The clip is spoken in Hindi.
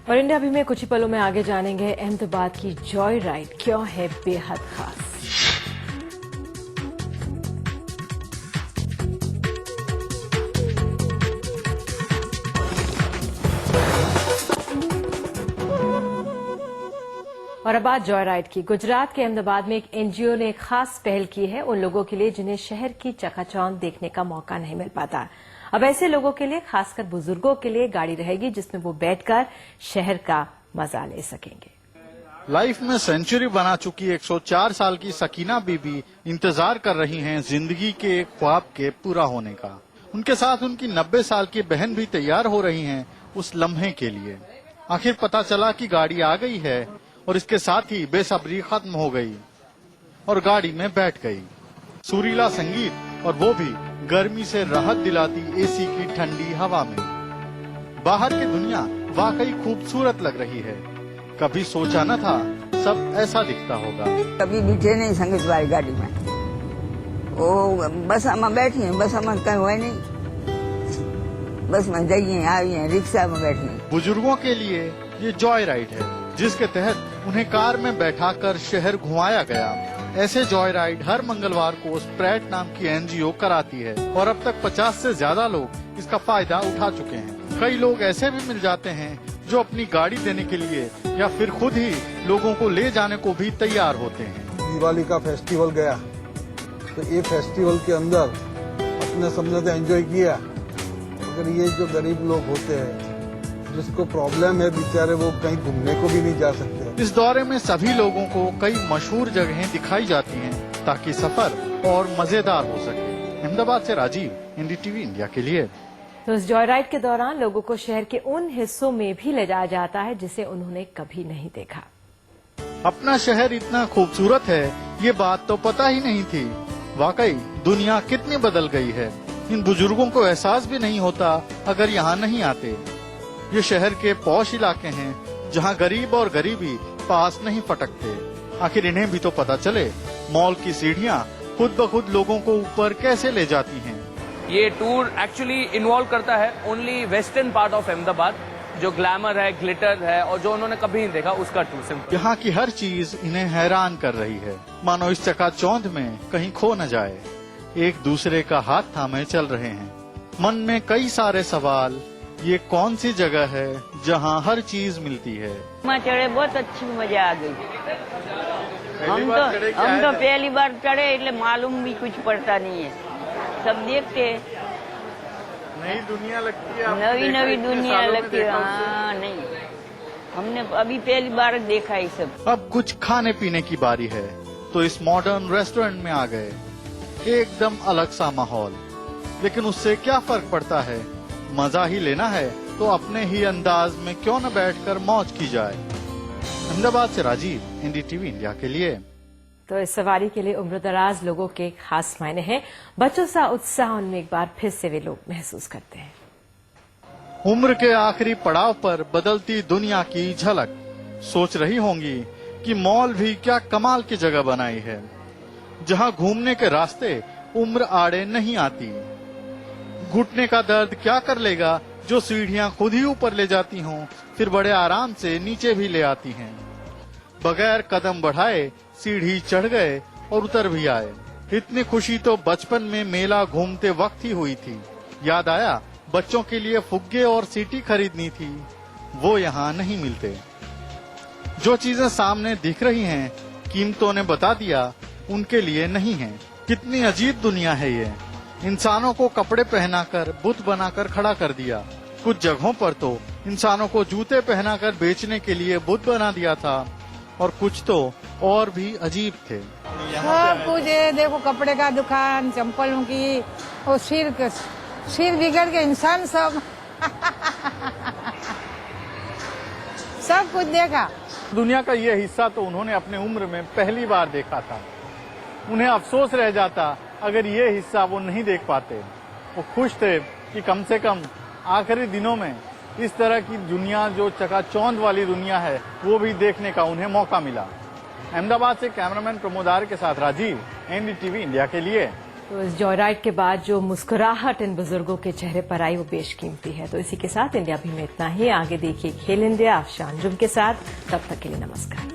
और इंडिया भी में कुछ ही पलों में आगे जानेंगे अहमदाबाद की जॉय राइड क्यों है बेहद खास। और अब बात जॉय राइड की। गुजरात के अहमदाबाद में एक एनजीओ ने एक खास पहल की है उन लोगों के लिए जिन्हें शहर की चकाचौंध देखने का मौका नहीं मिल पाता। अब ऐसे लोगों के लिए, खासकर बुजुर्गों के लिए गाड़ी रहेगी जिसमें वो बैठकर शहर का मजा ले सकेंगे। लाइफ में सेंचुरी बना चुकी 104 साल की सकीना बीबी इंतजार कर रही हैं जिंदगी के एक ख्वाब के पूरा होने का। उनके साथ उनकी 90 साल की बहन भी तैयार हो रही हैं उस लम्हे के लिए। आखिर पता चला कि गाड़ी आ गई है और इसके साथ ही बेसब्री खत्म हो गई और गाड़ी में बैठ गई। सुरीला संगीत और वो भी गर्मी से राहत दिलाती एसी की ठंडी हवा में। बाहर की दुनिया वाकई खूबसूरत लग रही है। कभी सोचा न था सब ऐसा दिखता होगा। कभी बैठे नहीं संगीत वाली गाड़ी में, वो बस में बैठी है, बस में कहीं हुआ नहीं, बस में जाइए आइए, रिक्शा में बैठी। बुजुर्गों के लिए ये जॉय राइड है जिसके तहत उन्हें कार में बैठाकर शहर घुमाया गया। ऐसे जॉय राइड हर मंगलवार को स्प्रैट नाम की एनजीओ कराती है और अब तक 50 से ज्यादा लोग इसका फायदा उठा चुके हैं। कई लोग ऐसे भी मिल जाते हैं जो अपनी गाड़ी देने के लिए या फिर खुद ही लोगों को ले जाने को भी तैयार होते हैं। दिवाली का फेस्टिवल गया तो ये फेस्टिवल के अंदर अपने समझे तो एंजॉय किया। अगर ये जो गरीब लोग होते हैं जिसको प्रॉब्लम है बेचारे, वो कहीं घूमने को भी नहीं जा सकते। इस दौरे में सभी लोगों को कई मशहूर जगहें दिखाई जाती हैं ताकि सफर और मजेदार हो सके। अहमदाबाद से राजीव, एनडीटीवी इंडिया के लिए। तो इस जॉय राइड के दौरान लोगों को शहर के उन हिस्सों में भी ले जाया जाता है जिसे उन्होंने कभी नहीं देखा। अपना शहर इतना खूबसूरत है ये बात तो पता ही नहीं थी। वाकई दुनिया कितनी बदल गई है। इन बुजुर्गों को एहसास भी नहीं होता अगर यहाँ नहीं आते। ये शहर के पॉश इलाके हैं जहाँ गरीब और गरीबी पास नहीं फटकते। आखिर इन्हें भी तो पता चले मॉल की सीढ़ियाँ खुद ब खुद लोगों को ऊपर कैसे ले जाती हैं। ये टूर एक्चुअली इन्वॉल्व करता है only western part of Ahmedabad, जो ग्लैमर है, ग्लिटर है और जो उन्होंने कभी नहीं देखा उसका टूर। यहाँ की हर चीज इन्हें हैरान कर रही है, मानो इस चकाचौंध में कहीं खो न जाए। एक दूसरे का हाथ थामे चल रहे हैं। मन में कई सारे सवाल, ये कौन सी जगह है जहाँ हर चीज मिलती है। चढ़े बहुत अच्छी मजा आ गई। हम तो पहली बार चढ़े એટલે मालूम भी कुछ पड़ता नहीं है, सब देखते नई दुनिया लगती है। नवी दुनिया लगती है। हाँ, नहीं, हमने अभी पहली बार देखा ये सब। अब कुछ खाने पीने की बारी है तो इस मॉडर्न रेस्टोरेंट में आ गए। एकदम अलग सा माहौल, लेकिन उससे क्या फर्क पड़ता है। मजा ही लेना है तो अपने ही अंदाज में क्यों न बैठकर मौज की जाए। अहमदाबाद से राजीव, एनडीटीवी इंडिया के लिए। तो इस सवारी के लिए उम्रदराज लोगों के खास मायने हैं। बच्चों सा उत्साह उनमें एक बार फिर से वे लोग महसूस करते हैं। उम्र के आखिरी पड़ाव पर बदलती दुनिया की झलक। सोच रही होंगी कि मॉल भी क्या कमाल की जगह बनाई है जहां घूमने के रास्ते उम्र आड़े नहीं आती। घुटने का दर्द क्या कर लेगा जो सीढ़ियां खुद ही ऊपर ले जाती हों, फिर बड़े आराम से नीचे भी ले आती हैं। बगैर कदम बढ़ाए सीढ़ी चढ़ गए और उतर भी आए। इतनी खुशी तो बचपन में मेला घूमते वक्त ही हुई थी। याद आया बच्चों के लिए फुग्गे और सीटी खरीदनी थी, वो यहाँ नहीं मिलते। जो चीजें सामने दिख रही हैं, कीमतों ने बता दिया उनके लिए नहीं है। कितनी अजीब दुनिया है ये। इंसानों को कपड़े पहनाकर बुत बनाकर खड़ा कर दिया। कुछ जगहों पर तो इंसानों को जूते पहनाकर बेचने के लिए बुत बना दिया था और कुछ तो और भी अजीब थे। सब कुछ है, देखो कपड़े का दुकान, चंपलों की, और सिर बिगड़ के इंसान सब सब कुछ देखा। दुनिया का ये हिस्सा तो उन्होंने अपने उम्र में पहली बार देखा था। उन्हें अफसोस रह जाता अगर ये हिस्सा वो नहीं देख पाते। वो खुश थे कि कम से कम आखिरी दिनों में इस तरह की दुनिया, जो चकाचौंध वाली दुनिया है, वो भी देखने का उन्हें मौका मिला। अहमदाबाद से कैमरामैन प्रमोदार के साथ राजीव, एनडीटीवी इंडिया के लिए। तो इस जॉयराइड के बाद जो मुस्कुराहट इन बुजुर्गों के चेहरे पर आई वो बेशकीमती है। तो इसी के साथ इंडिया भी में इतना ही। आगे देखिए खेल इंडिया अफशान जुम के साथ। तब तक के लिए नमस्कार।